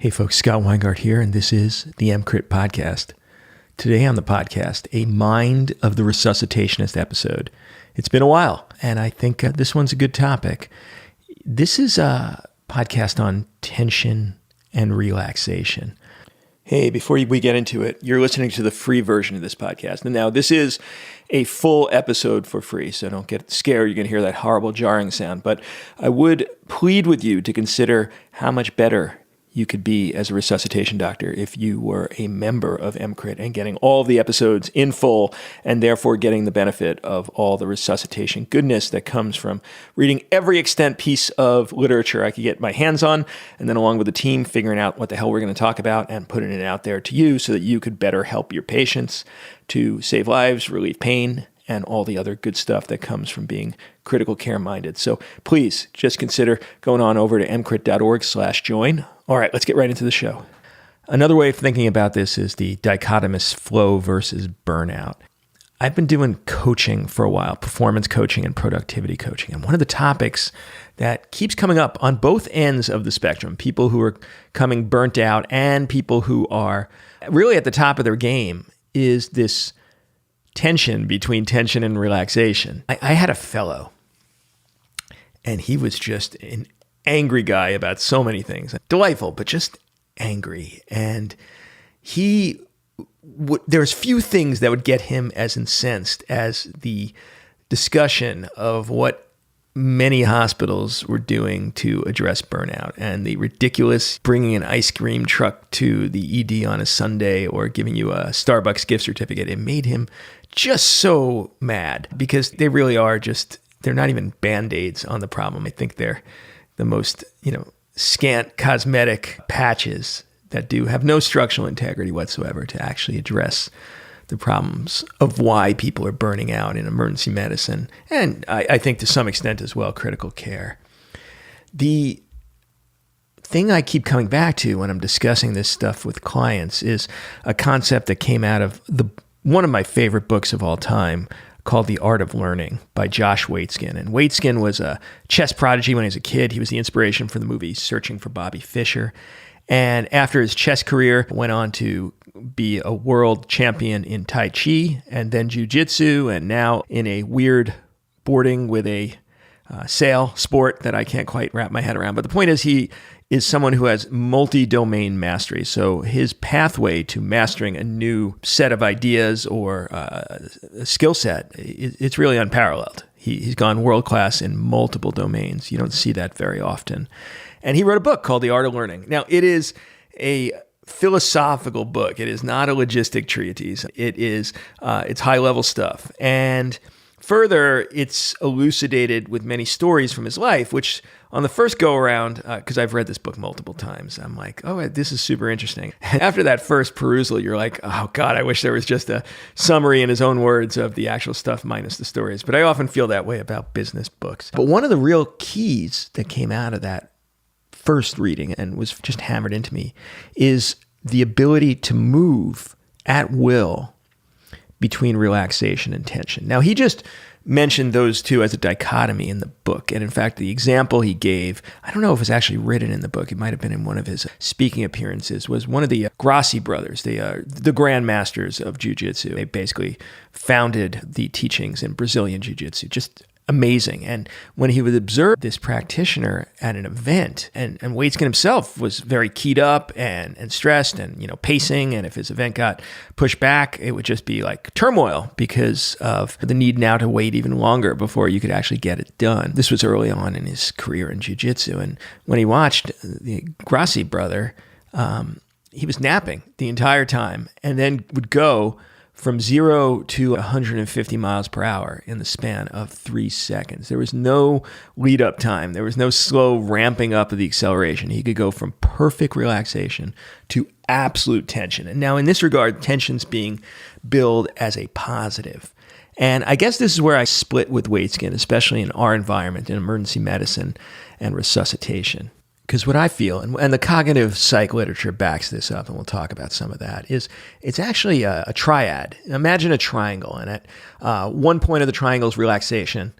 Hey folks, Scott Weingart here, and this is the EMCrit podcast. Today on the podcast, a Mind of the Resuscitationist episode. It's been a while, and I think this one's a good topic. This is a podcast on tension and relaxation. Hey, before we get into it, you're listening to the free version of this podcast. And now this is a full episode for free, so don't get scared. You're going to hear that horrible jarring sound. But I would plead with you to consider how much better you could be as a resuscitation doctor if you were a member of EMCrit and getting all the episodes in full and therefore getting the benefit of all the resuscitation goodness that comes from reading every extant piece of literature I could get my hands on, and then along with the team figuring out what the hell we're going to talk about and putting it out there to you so that you could better help your patients to save lives, relieve pain, and all the other good stuff that comes from being critical care minded. So please just consider going on over to emcrit.org/join. All right, let's get right into the show. Another way of thinking about this is the dichotomous flow versus burnout. I've been doing coaching for a while, performance coaching and productivity coaching. And one of the topics that keeps coming up on both ends of the spectrum, people who are coming burnt out and people who are really at the top of their game, is this tension between tension and relaxation. I had a fellow, and he was just an angry guy about so many things. Delightful, but just angry. And there's few things that would get him as incensed as the discussion of what many hospitals were doing to address burnout and the ridiculous bringing an ice cream truck to the ED on a Sunday or giving you a Starbucks gift certificate. It made him just so mad because they really are they're not even Band-Aids on the problem. I think they're the most, scant cosmetic patches that do have no structural integrity whatsoever to actually address the problems of why people are burning out in emergency medicine. And I think to some extent as well, critical care. The thing I keep coming back to when I'm discussing this stuff with clients is a concept that came out of one of my favorite books of all time, called The Art of Learning by Josh Waitzkin. And Waitzkin was a chess prodigy when he was a kid. He was the inspiration for the movie Searching for Bobby Fischer. And after his chess career, went on to be a world champion in Tai Chi and then Jiu-Jitsu, and now in a weird boarding with a sail sport that I can't quite wrap my head around. But the point is, he is someone who has multi-domain mastery. So his pathway to mastering a new set of ideas or a skill set, it's really unparalleled. He's gone world-class in multiple domains. You don't see that very often. And he wrote a book called The Art of Learning. Now, it is a philosophical book. It is not a logistic treatise. It's high-level stuff. And further, it's elucidated with many stories from his life, which on the first go-around, because I've read this book multiple times, I'm like, oh, this is super interesting. And after that first perusal, you're like, oh, God, I wish there was just a summary in his own words of the actual stuff minus the stories. But I often feel that way about business books. But one of the real keys that came out of that first reading and was just hammered into me is the ability to move at will between relaxation and tension. Now, he just mentioned those two as a dichotomy in the book. And in fact, the example he gave, I don't know if it was actually written in the book, it might have been in one of his speaking appearances, was one of the Grassi brothers, the grandmasters of jiu-jitsu. They basically founded the teachings in Brazilian jiu-jitsu. Just amazing. And when he would observe this practitioner at an event, and Waitzkin himself was very keyed up and stressed and, pacing. And if his event got pushed back, it would just be like turmoil because of the need now to wait even longer before you could actually get it done. This was early on in his career in jiu-jitsu. And when he watched the Grassi brother, he was napping the entire time and then would go from 0 to 150 miles per hour in the span of 3 seconds. There was no lead up time. There was no slow ramping up of the acceleration. He could go from perfect relaxation to absolute tension. And now in this regard, tension's being billed as a positive. And I guess this is where I split with Waitzkin, especially in our environment, in emergency medicine and resuscitation. Because what I feel, and the cognitive psych literature backs this up, and we'll talk about some of that, is it's actually a triad. Imagine a triangle, and at one point of the triangle is relaxation.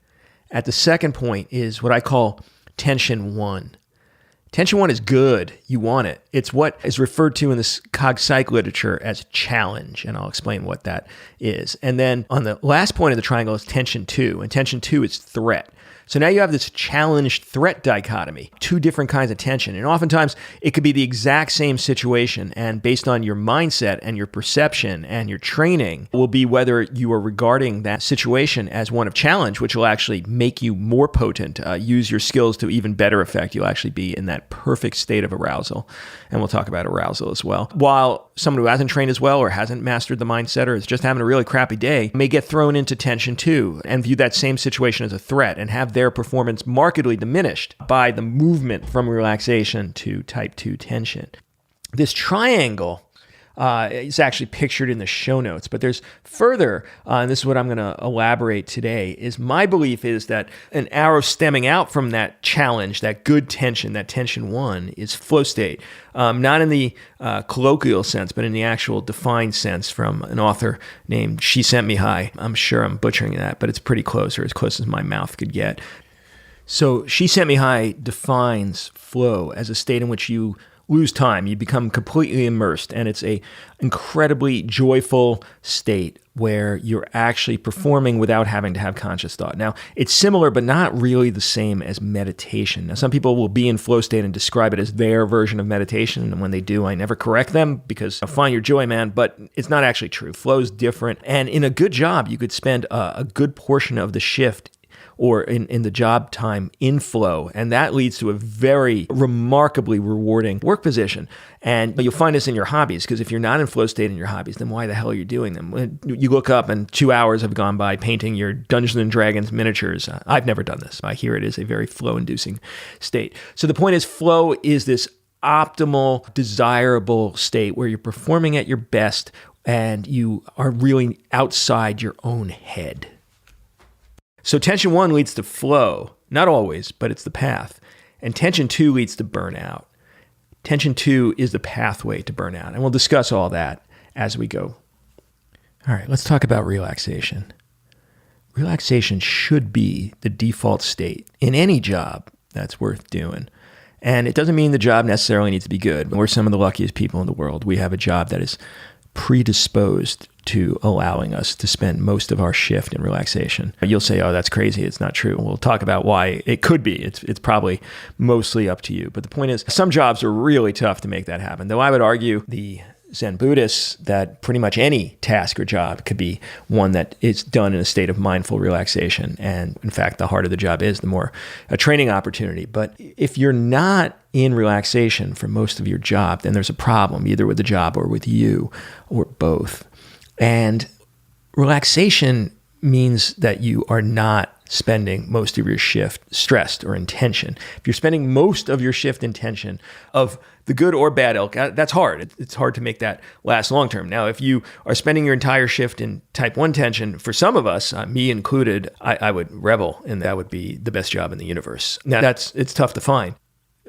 At the second point is what I call tension one. Tension 1 is good. You want it. It's what is referred to in this cog psych literature as challenge, and I'll explain what that is. And then on the last point of the triangle is tension 2, and tension 2 is threat. So now you have this challenge-threat dichotomy, two different kinds of tension. And oftentimes, it could be the exact same situation. And based on your mindset and your perception and your training will be whether you are regarding that situation as one of challenge, which will actually make you more potent, use your skills to even better effect. You'll actually be in that perfect state of arousal. And we'll talk about arousal as well. While someone who hasn't trained as well or hasn't mastered the mindset or is just having a really crappy day may get thrown into tension 2 and view that same situation as a threat and have their performance markedly diminished by the movement from relaxation to type 2 tension. This triangle is actually pictured in the show notes, but there's further, and this is what I'm going to elaborate today, is my belief is that an arrow stemming out from that challenge, that good tension, that tension 1, is flow state. Not in the colloquial sense, but in the actual defined sense from an author named She Sent Me High. I'm sure I'm butchering that, but it's pretty close, or as close as my mouth could get. So She Sent Me High defines flow as a state in which you lose time, you become completely immersed, and it's a incredibly joyful state where you're actually performing without having to have conscious thought. Now, it's similar, but not really the same as meditation. Now, some people will be in flow state and describe it as their version of meditation, and when they do, I never correct them because find your joy, man, but it's not actually true. Flow is different, and in a good job, you could spend a good portion of the shift or in the job time in flow. And that leads to a very remarkably rewarding work position. And you'll find this in your hobbies, because if you're not in flow state in your hobbies, then why the hell are you doing them? When you look up and 2 hours have gone by painting your Dungeons and Dragons miniatures. I've never done this. I hear it is a very flow-inducing state. So the point is, flow is this optimal, desirable state where you're performing at your best and you are really outside your own head. So tension 1 leads to flow, not always, but it's the path. And tension 2 leads to burnout. Tension 2 is the pathway to burnout. And we'll discuss all that as we go. All right, let's talk about relaxation. Relaxation should be the default state in any job that's worth doing. And it doesn't mean the job necessarily needs to be good. We're some of the luckiest people in the world. We have a job that is predisposed to allowing us to spend most of our shift in relaxation. You'll say, oh, that's crazy. It's not true. We'll talk about why it could be. It's probably mostly up to you. But the point is, some jobs are really tough to make that happen. Though I would argue the Zen Buddhists that pretty much any task or job could be one that is done in a state of mindful relaxation. And in fact, the harder the job is, the more a training opportunity. But if you're not in relaxation for most of your job, then there's a problem, either with the job or with you, or both. And relaxation means that you are not spending most of your shift stressed or in tension. If you're spending most of your shift in tension of the good or bad ilk, that's hard. It's hard to make that last long term. Now, if you are spending your entire shift in type 1 tension, for some of us, me included, I would revel, and that would be the best job in the universe. Now, it's tough to find.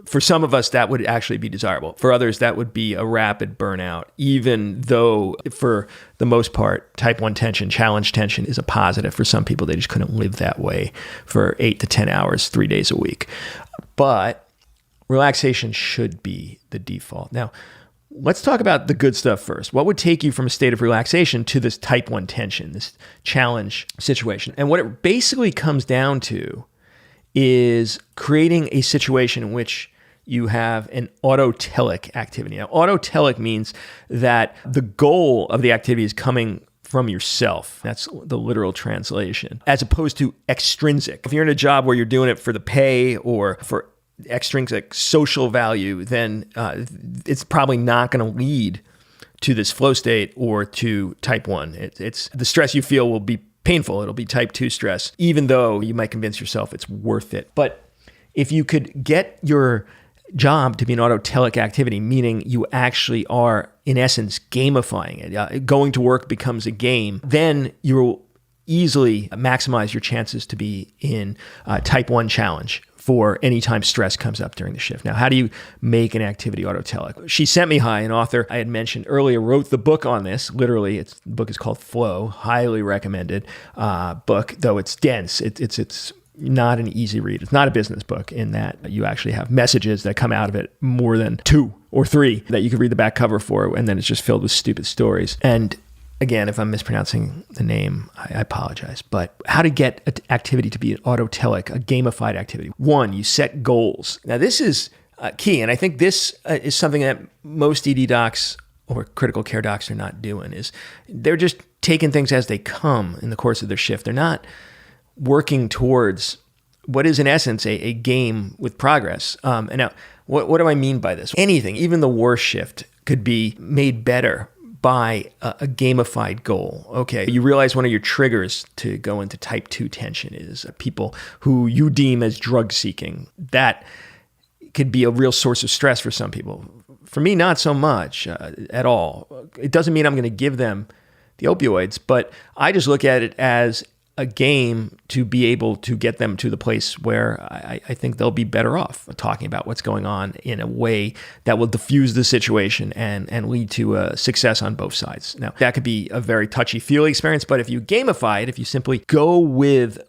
For some of us, that would actually be desirable. For others, that would be a rapid burnout, even though for the most part, type 1 tension, challenge tension is a positive. For some people, they just couldn't live that way for 8 to 10 hours, 3 days a week. But relaxation should be the default. Now, let's talk about the good stuff first. What would take you from a state of relaxation to this type 1 tension, this challenge situation? And what it basically comes down to is creating a situation in which you have an autotelic activity. Now, autotelic means that the goal of the activity is coming from yourself. That's the literal translation, as opposed to extrinsic. If you're in a job where you're doing it for the pay or for extrinsic social value, then it's probably not going to lead to this flow state or to type 1. It's the stress you feel will be painful. It'll be type 2 stress, even though you might convince yourself it's worth it. But if you could get your job to be an autotelic activity, meaning you actually are, in essence, gamifying it, going to work becomes a game, then you will easily maximize your chances to be in type 1 challenge for any time stress comes up during the shift. Now, how do you make an activity autotelic? She Sent Me High, an author I had mentioned earlier, wrote the book on this. Literally, the book is called Flow. Highly recommended book, though it's dense. It's not an easy read. It's not a business book in that you actually have messages that come out of it, more than 2 or 3 that you could read the back cover for, and then it's just filled with stupid stories. And again, if I'm mispronouncing the name, I apologize. But how to get an activity to be an autotelic, a gamified activity. 1, you set goals. Now, this is key, and I think this is something that most ED docs or critical care docs are not doing, is they're just taking things as they come in the course of their shift. They're not working towards what is in essence a game with progress. And now, what do I mean by this? Anything, even the worst shift, could be made better by a gamified goal. Okay, you realize one of your triggers to go into type 2 tension is people who you deem as drug seeking. That could be a real source of stress for some people. For me, not so much at all. It doesn't mean I'm going to give them the opioids, but I just look at it as a game to be able to get them to the place where I think they'll be better off talking about what's going on in a way that will diffuse the situation and lead to success on both sides. Now, that could be a very touchy-feely experience, but if you gamify it, if you simply go with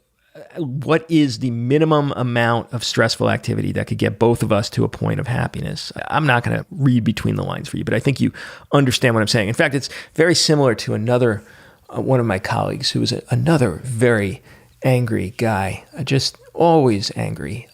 what is the minimum amount of stressful activity that could get both of us to a point of happiness, I'm not going to read between the lines for you, but I think you understand what I'm saying. In fact, it's very similar to another one of my colleagues who was another very angry guy, just always angry.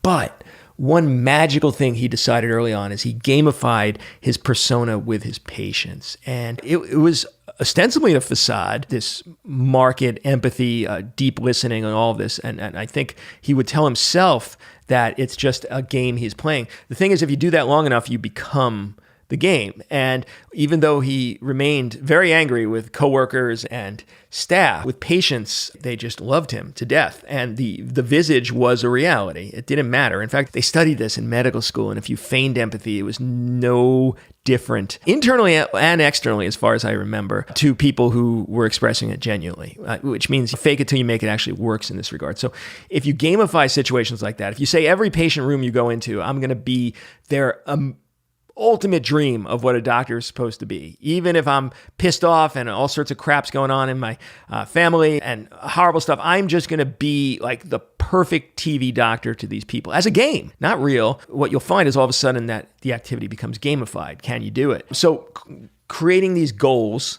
But one magical thing he decided early on is he gamified his persona with his patients. And it was ostensibly a facade, this market empathy, deep listening and all of this. And I think he would tell himself that it's just a game he's playing. The thing is, if you do that long enough, you become the game. And even though he remained very angry with coworkers and staff, with patients, they just loved him to death. And the visage was a reality. It didn't matter. In fact, they studied this in medical school. And if you feigned empathy, it was no different internally and externally, as far as I remember, to people who were expressing it genuinely, which means fake it till you make it actually works in this regard. So if you gamify situations like that, if you say every patient room you go into, I'm going to be their ultimate dream of what a doctor is supposed to be. Even if I'm pissed off and all sorts of crap's going on in my family and horrible stuff, I'm just going to be like the perfect TV doctor to these people as a game, not real. What you'll find is all of a sudden that the activity becomes gamified. Can you do it? So creating these goals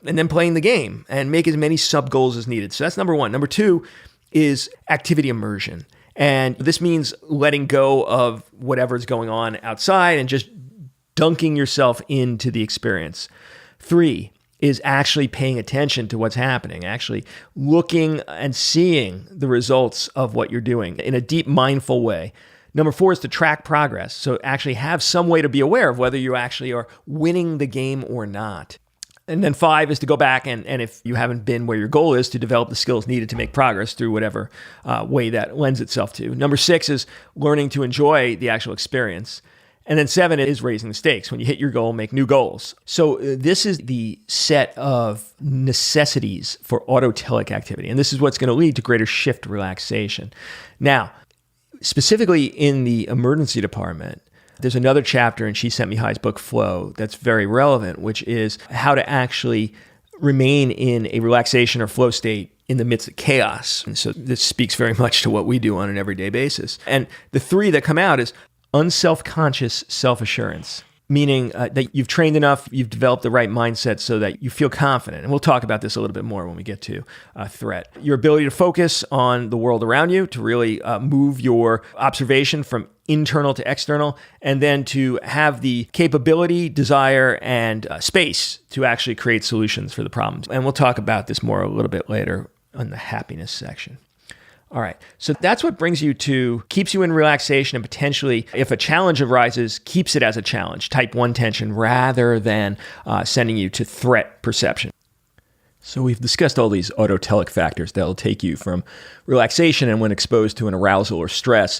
and then playing the game and make as many sub goals as needed. So that's number 1. Number 2 is activity immersion. And this means letting go of whatever's going on outside and just dunking yourself into the experience. 3 is actually paying attention to what's happening, actually looking and seeing the results of what you're doing in a deep, mindful way. Number 4 is to track progress. So actually have some way to be aware of whether you actually are winning the game or not. And then 5 is to go back and if you haven't been where your goal is, to develop the skills needed to make progress through whatever way that lends itself to. Number 6 is learning to enjoy the actual experience. And then 7 is raising the stakes. When you hit your goal, make new goals. So this is the set of necessities for autotelic activity. And this is what's going to lead to greater shift relaxation. Now, specifically in the emergency department, there's another chapter in She Sent Me High's book, Flow, that's very relevant, which is how to actually remain in a relaxation or flow state in the midst of chaos. And so this speaks very much to what we do on an everyday basis. And the 3 that come out is unself-conscious self-assurance, meaning that you've trained enough, you've developed the right mindset so that you feel confident. And we'll talk about this a little bit more when we get to threat. Your ability to focus on the world around you, to really move your observation from internal to external, and then to have the capability, desire, and space to actually create solutions for the problems. And we'll talk about this more a little bit later on the happiness section. All right, so that's what brings you to, keeps you in relaxation and potentially, if a challenge arises, keeps it as a challenge, type 1 tension, rather than sending you to threat perception. So we've discussed all these autotelic factors that will take you from relaxation and when exposed to an arousal or stress,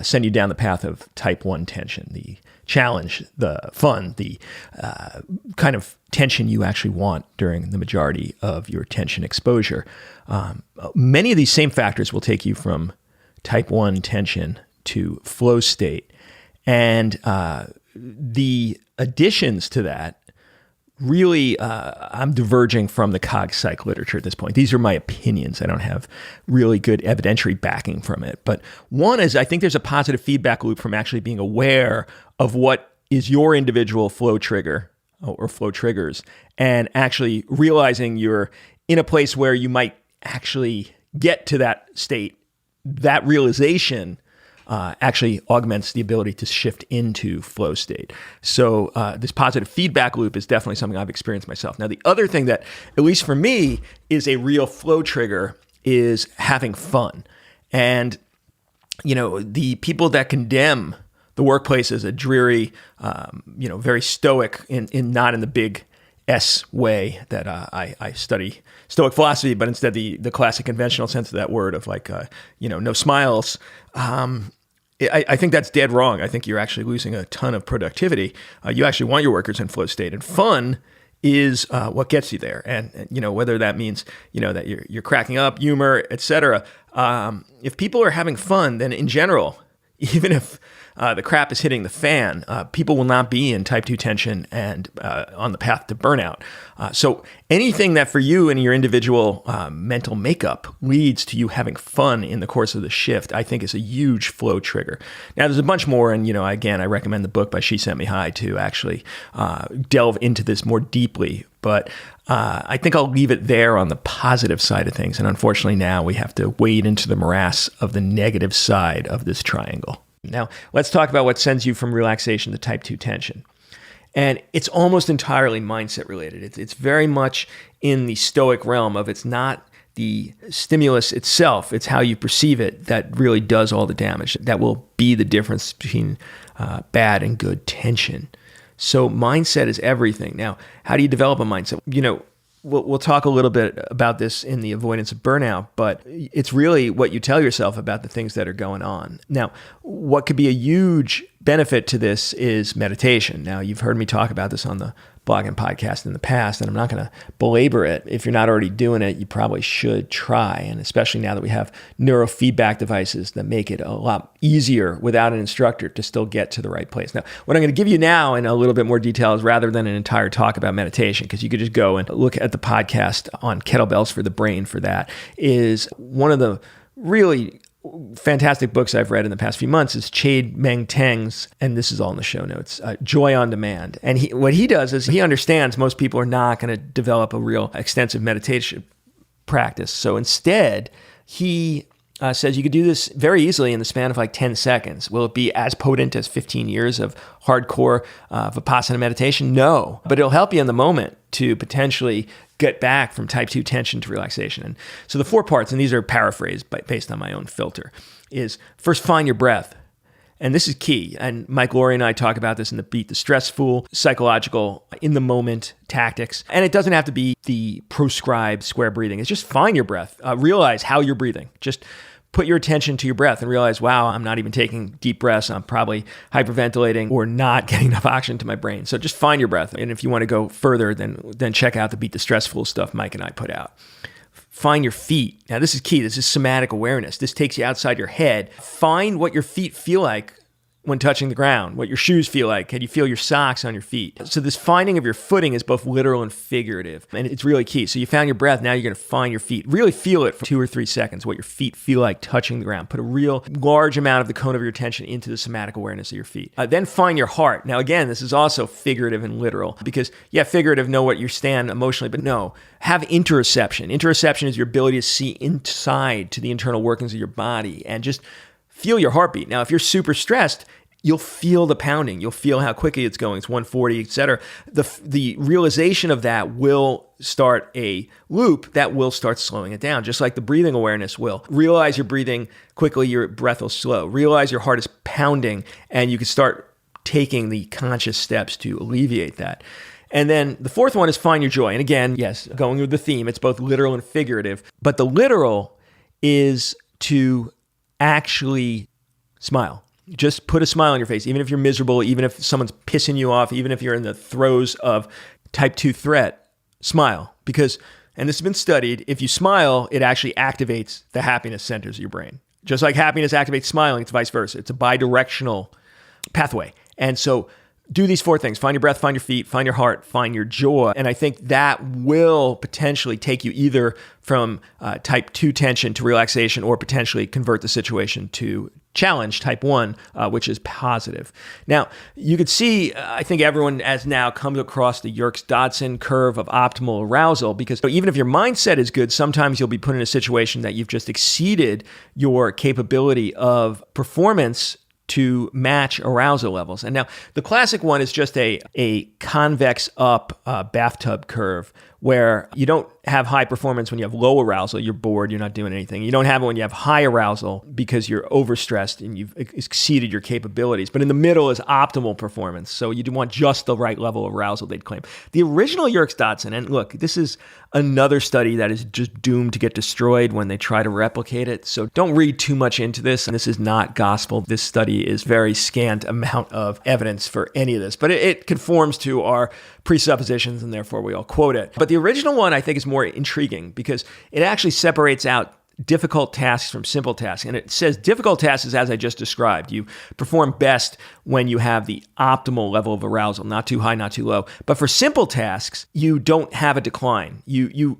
send you down the path of type 1 tension, the challenge, the fun, the kind of tension you actually want during the majority of your tension exposure. Many of these same factors will take you from type 1 tension to flow state. And the additions to that really, I'm diverging from the cog psych literature at this point. These are my opinions. I don't have really good evidentiary backing from it. But one is, I think there's a positive feedback loop from actually being aware of what is your individual flow trigger or flow triggers, and actually realizing you're in a place where you might actually get to that state. That realization actually augments the ability to shift into flow state. So this positive feedback loop is definitely something I've experienced myself. Now, the other thing that, at least for me, is a real flow trigger is having fun. And, the people that condemn the workplace as a dreary, very stoic, not in the big S way that I study Stoic philosophy, but instead the classic conventional sense of that word of no smiles. I think that's dead wrong. I think you're actually losing a ton of productivity. You actually want your workers in flow state, and fun is what gets you there. And whether that means that you're cracking up, humor, etc. If people are having fun, then in general, even if the crap is hitting the fan, people will not be in type 2 tension and on the path to burnout. So anything that for you and your individual mental makeup leads to you having fun in the course of the shift, I think is a huge flow trigger. Now, there's a bunch more, and again, I recommend the book by She Sent Me High to actually delve into this more deeply. But I think I'll leave it there on the positive side of things. And unfortunately, now we have to wade into the morass of the negative side of this triangle. Now, let's talk about what sends you from relaxation to type 2 tension. And it's almost entirely mindset related. It's very much in the stoic realm of it's not the stimulus itself, it's how you perceive it that really does all the damage. That will be the difference between bad and good tension. So mindset is everything. Now, how do you develop a mindset? We'll talk a little bit about this in the avoidance of burnout, but it's really what you tell yourself about the things that are going on. Now, what could be a huge benefit to this is meditation. Now, you've heard me talk about this on the blog and podcast in the past, and I'm not going to belabor it. If you're not already doing it, you probably should try, and especially now that we have neurofeedback devices that make it a lot easier without an instructor to still get to the right place. Now, what I'm going to give you now in a little bit more detail is rather than an entire talk about meditation, because you could just go and look at the podcast on kettlebells for the brain for that, is one of the really fantastic books I've read in the past few months is Chade Meng Teng's, and this is all in the show notes, Joy on Demand. And what he does is he understands most people are not going to develop a real extensive meditation practice. So instead, he says you could do this very easily in the span of like 10 seconds. Will it be as potent as 15 years of hardcore Vipassana meditation? No, but it'll help you in the moment to potentially get back from type 2 tension to relaxation. And so the 4 parts, and these are paraphrased based on my own filter, is first, find your breath. And this is key. And Mike Laurie and I talk about this in the Beat the Stress Fool, psychological, in the moment tactics. And it doesn't have to be the prescribed square breathing. It's just find your breath. Realize how you're breathing. Just put your attention to your breath and realize, wow, I'm not even taking deep breaths. I'm probably hyperventilating or not getting enough oxygen to my brain. So just find your breath. And if you want to go further, then check out the Beat the Stress Fool stuff Mike and I put out. Find your feet. Now, this is key. This is somatic awareness. This takes you outside your head. Find what your feet feel like when touching the ground, what your shoes feel like. Can you feel your socks on your feet? So this finding of your footing is both literal and figurative, and it's really key. So you found your breath, now you're going to find your feet. Really feel it for 2 or 3 seconds, what your feet feel like touching the ground. Put a real large amount of the cone of your attention into the somatic awareness of your feet. Then find your heart. Now again, this is also figurative and literal, because figurative, know what you stand emotionally, but no, have interoception. Interoception is your ability to see inside to the internal workings of your body and just feel your heartbeat. Now, if you're super stressed, you'll feel the pounding. You'll feel how quickly it's going. It's 140, et cetera. The realization of that will start a loop that will start slowing it down, just like the breathing awareness will. Realize you're breathing quickly, your breath will slow. Realize your heart is pounding, and you can start taking the conscious steps to alleviate that. And then the 4th one is find your joy. And again, yes, going with the theme, it's both literal and figurative. But the literal is to actually smile. Just put a smile on your face, even if you're miserable, even if someone's pissing you off, even if you're in the throes of type 2 threat, smile. Because, and this has been studied, if you smile, it actually activates the happiness centers of your brain. Just like happiness activates smiling, it's vice versa. It's a bidirectional pathway. And so do these 4 things: find your breath, find your feet, find your heart, find your joy. And I think that will potentially take you either from type 2 tension to relaxation, or potentially convert the situation to challenge type 1, which is positive. Now, you could see, I think everyone has now come across the Yerkes-Dodson curve of optimal arousal, because even if your mindset is good, sometimes you'll be put in a situation that you've just exceeded your capability of performance to match arousal levels. And now the classic one is just a convex up bathtub curve, where you don't have high performance when you have low arousal. You're bored, you're not doing anything. You don't have it when you have high arousal because you're overstressed and you've exceeded your capabilities. But in the middle is optimal performance. So you do want just the right level of arousal, they'd claim. The original Yerkes-Dodson, and look, this is another study that is just doomed to get destroyed when they try to replicate it. So don't read too much into this. This is not gospel. This study is very scant amount of evidence for any of this, but it conforms to our presuppositions, and therefore we all quote it. But the original one, I think, is more intriguing because it actually separates out difficult tasks from simple tasks. And it says difficult tasks is as I just described. You perform best when you have the optimal level of arousal, not too high, not too low. But for simple tasks, you don't have a decline. You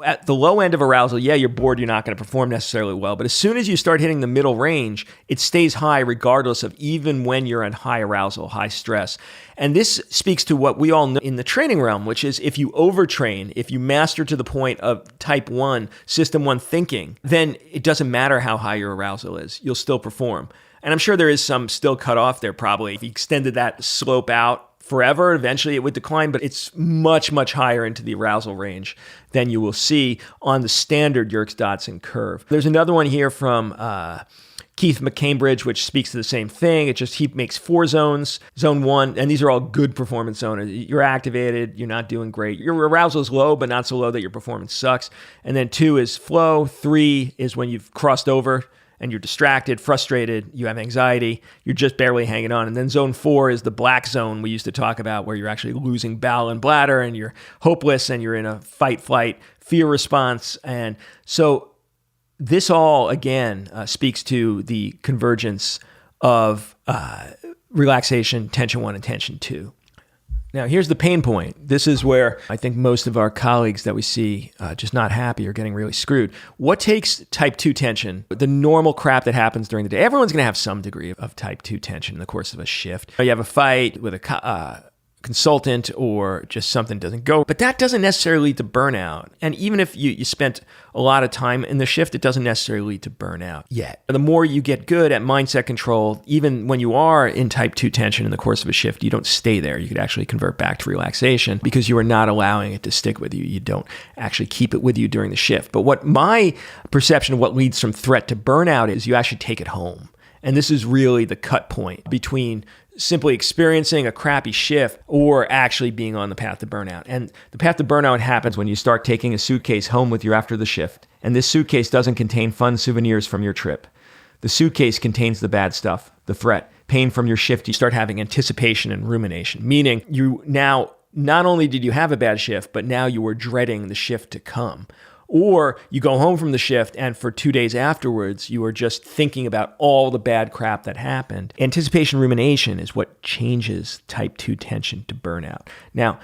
at the low end of arousal, you're bored, you're not going to perform necessarily well. But as soon as you start hitting the middle range, it stays high regardless of even when you're in high arousal, high stress. And this speaks to what we all know in the training realm, which is if you overtrain, if you master to the point of type 1, system 1 thinking, then it doesn't matter how high your arousal is, you'll still perform. And I'm sure there is some still cut off there probably. If you extended that slope out forever, eventually it would decline, but it's much, much higher into the arousal range than you will see on the standard Yerkes-Dodson curve. There's another one here from Keith McCambridge, which speaks to the same thing. He makes 4 zones. Zone 1, and these are all good performance zones. You're activated, you're not doing great. Your arousal is low, but not so low that your performance sucks. And then 2 is flow. 3 is when you've crossed over and you're distracted, frustrated, you have anxiety, you're just barely hanging on. And then zone 4 is the black zone we used to talk about, where you're actually losing bowel and bladder and you're hopeless and you're in a fight, flight, fear response. And so this all, again, speaks to the convergence of relaxation, tension 1 and tension 2. Now, here's the pain point. This is where I think most of our colleagues that we see just not happy or getting really screwed. What takes type 2 tension, the normal crap that happens during the day? Everyone's going to have some degree of type 2 tension in the course of a shift. You have a fight with a consultant or just something doesn't go, but that doesn't necessarily lead to burnout. And even if you spent a lot of time in the shift, it doesn't necessarily lead to burnout yet. The more you get good at mindset control, even when you are in type 2 tension in the course of a shift, you don't stay there. You could actually convert back to relaxation because you are not allowing it to stick with you. You don't actually keep it with you during the shift. But what my perception of what leads from threat to burnout is, you actually take it home. And this is really the cut point between simply experiencing a crappy shift or actually being on the path to burnout. And the path to burnout happens when you start taking a suitcase home with you after the shift. And this suitcase doesn't contain fun souvenirs from your trip. The suitcase contains the bad stuff, the threat, pain from your shift. You start having anticipation and rumination, meaning you now, not only did you have a bad shift, but now you were dreading the shift to come. Or you go home from the shift and for 2 days afterwards, you are just thinking about all the bad crap that happened. Anticipation rumination is what changes type 2 tension to burnout. Now,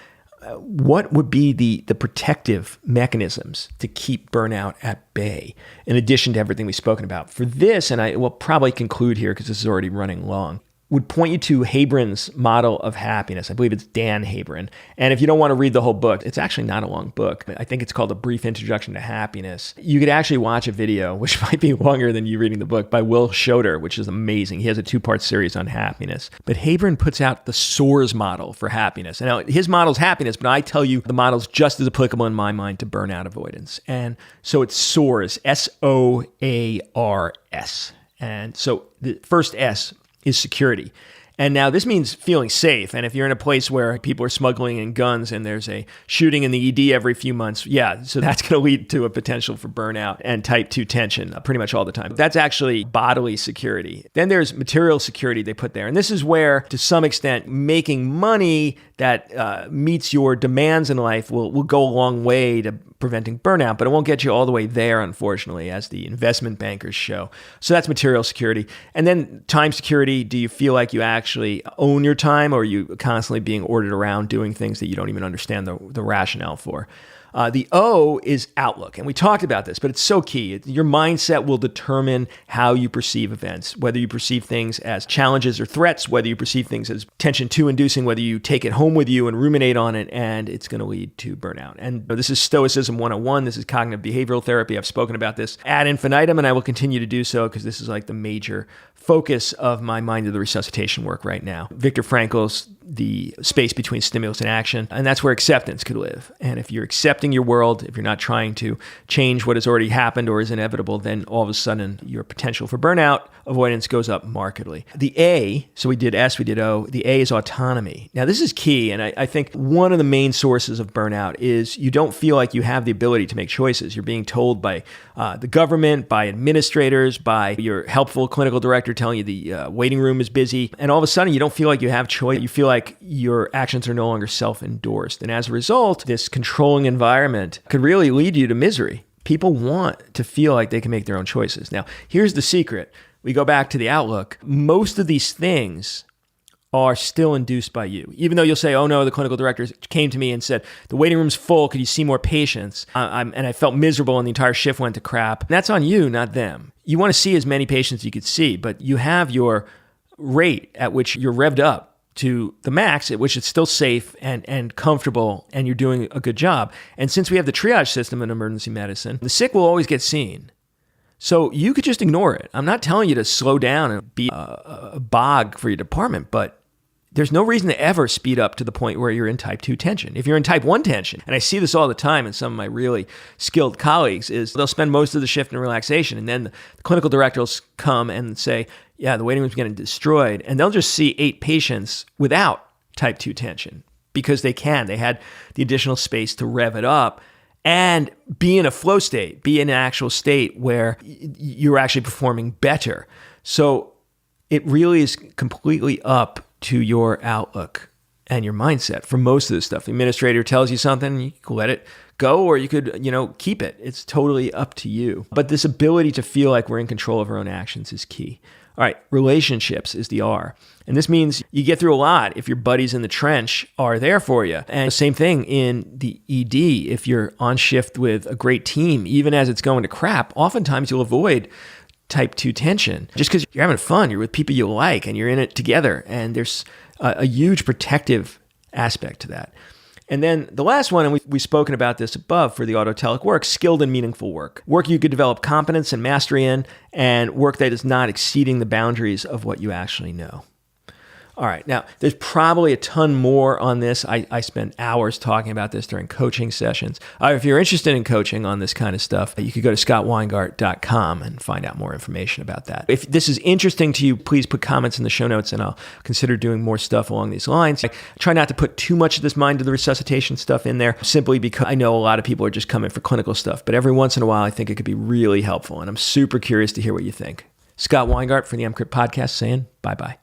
what would be the protective mechanisms to keep burnout at bay, in addition to everything we've spoken about? For this, and I will probably conclude here because this is already running long, would point you to Habron's model of happiness. I believe it's Dan Habron. And if you don't want to read the whole book, it's actually not a long book. I think it's called A Brief Introduction to Happiness. You could actually watch a video, which might be longer than you reading the book, by Will Schroeder, which is amazing. He has a 2-part series on happiness. But Habron puts out the SOARS model for happiness. And now his model is happiness, but I tell you the model's just as applicable in my mind to burnout avoidance. And so it's SOARS, SOARS. And so the first S is security. And now this means feeling safe. And if you're in a place where people are smuggling in guns and there's a shooting in the ED every few months, so that's going to lead to a potential for burnout and type 2 tension pretty much all the time. That's actually bodily security. Then there's material security they put there. And this is where, to some extent, making money that meets your demands in life will go a long way to preventing burnout, but it won't get you all the way there, unfortunately, as the investment bankers show. So that's material security. And then time security. Do you feel like you actually actually own your time, or are you constantly being ordered around doing things that you don't even understand the rationale for? The O is outlook. And we talked about this, but it's so key. Your mindset will determine how you perceive events, whether you perceive things as challenges or threats, whether you perceive things as tension 2 inducing, whether you take it home with you and ruminate on it, and it's going to lead to burnout. And this is Stoicism 101. This is cognitive behavioral therapy. I've spoken about this ad infinitum, and I will continue to do so because this is like the major focus of my mind of the resuscitation work right now. Viktor Frankl's The Space Between Stimulus and Action, and that's where acceptance could live. And if you're accepting your world, if you're not trying to change what has already happened or is inevitable, then all of a sudden your potential for burnout avoidance goes up markedly. The A, so we did S, we did O, the A is autonomy. Now this is key, and I think one of the main sources of burnout is you don't feel like you have the ability to make choices. You're being told by the government, by administrators, by your helpful clinical director telling you the waiting room is busy, and all of a sudden you don't feel like you have choice. You feel like your actions are no longer self-endorsed. And as a result, this controlling environment could really lead you to misery. People want to feel like they can make their own choices. Now, here's the secret. We go back to the outlook. Most of these things are still induced by you. Even though you'll say, oh no, the clinical director came to me and said, the waiting room's full, could you see more patients? And I felt miserable and the entire shift went to crap. That's on you, not them. You want to see as many patients as you could see, but you have your rate at which you're revved up to the max at which it's still safe and comfortable and you're doing a good job. And since we have the triage system in emergency medicine, the sick will always get seen. So you could just ignore it. I'm not telling you to slow down and be a bog for your department, but there's no reason to ever speed up to the point where you're in type 2 tension. If you're in type 1 tension, and I see this all the time in some of my really skilled colleagues, is they'll spend most of the shift in relaxation, and then the clinical director will come and say, yeah, the waiting room's getting destroyed, and they'll just see 8 patients without type 2 tension because they can. They had the additional space to rev it up and be in a flow state, be in an actual state where you're actually performing better. So it really is completely up to your outlook and your mindset for most of this stuff. The administrator tells you something, you can let it go, or you could, keep it. It's totally up to you. But this ability to feel like we're in control of our own actions is key. All right, relationships is the R. And this means you get through a lot if your buddies in the trench are there for you. And the same thing in the ED. If you're on shift with a great team, even as it's going to crap, oftentimes you'll avoid type 2 tension just because you're having fun. You're with people you like and you're in it together. And there's a huge protective aspect to that. And then the last one, and we've spoken about this above for the autotelic work, skilled and meaningful work. Work you could develop competence and mastery in, and work that is not exceeding the boundaries of what you actually know. All right, now there's probably a ton more on this. I spend hours talking about this during coaching sessions. If you're interested in coaching on this kind of stuff, you could go to scottweingart.com and find out more information about that. If this is interesting to you, please put comments in the show notes and I'll consider doing more stuff along these lines. I try not to put too much of this mind to the resuscitation stuff in there simply because I know a lot of people are just coming for clinical stuff, but every once in a while I think it could be really helpful and I'm super curious to hear what you think. Scott Weingart for the EMCrit podcast saying bye-bye.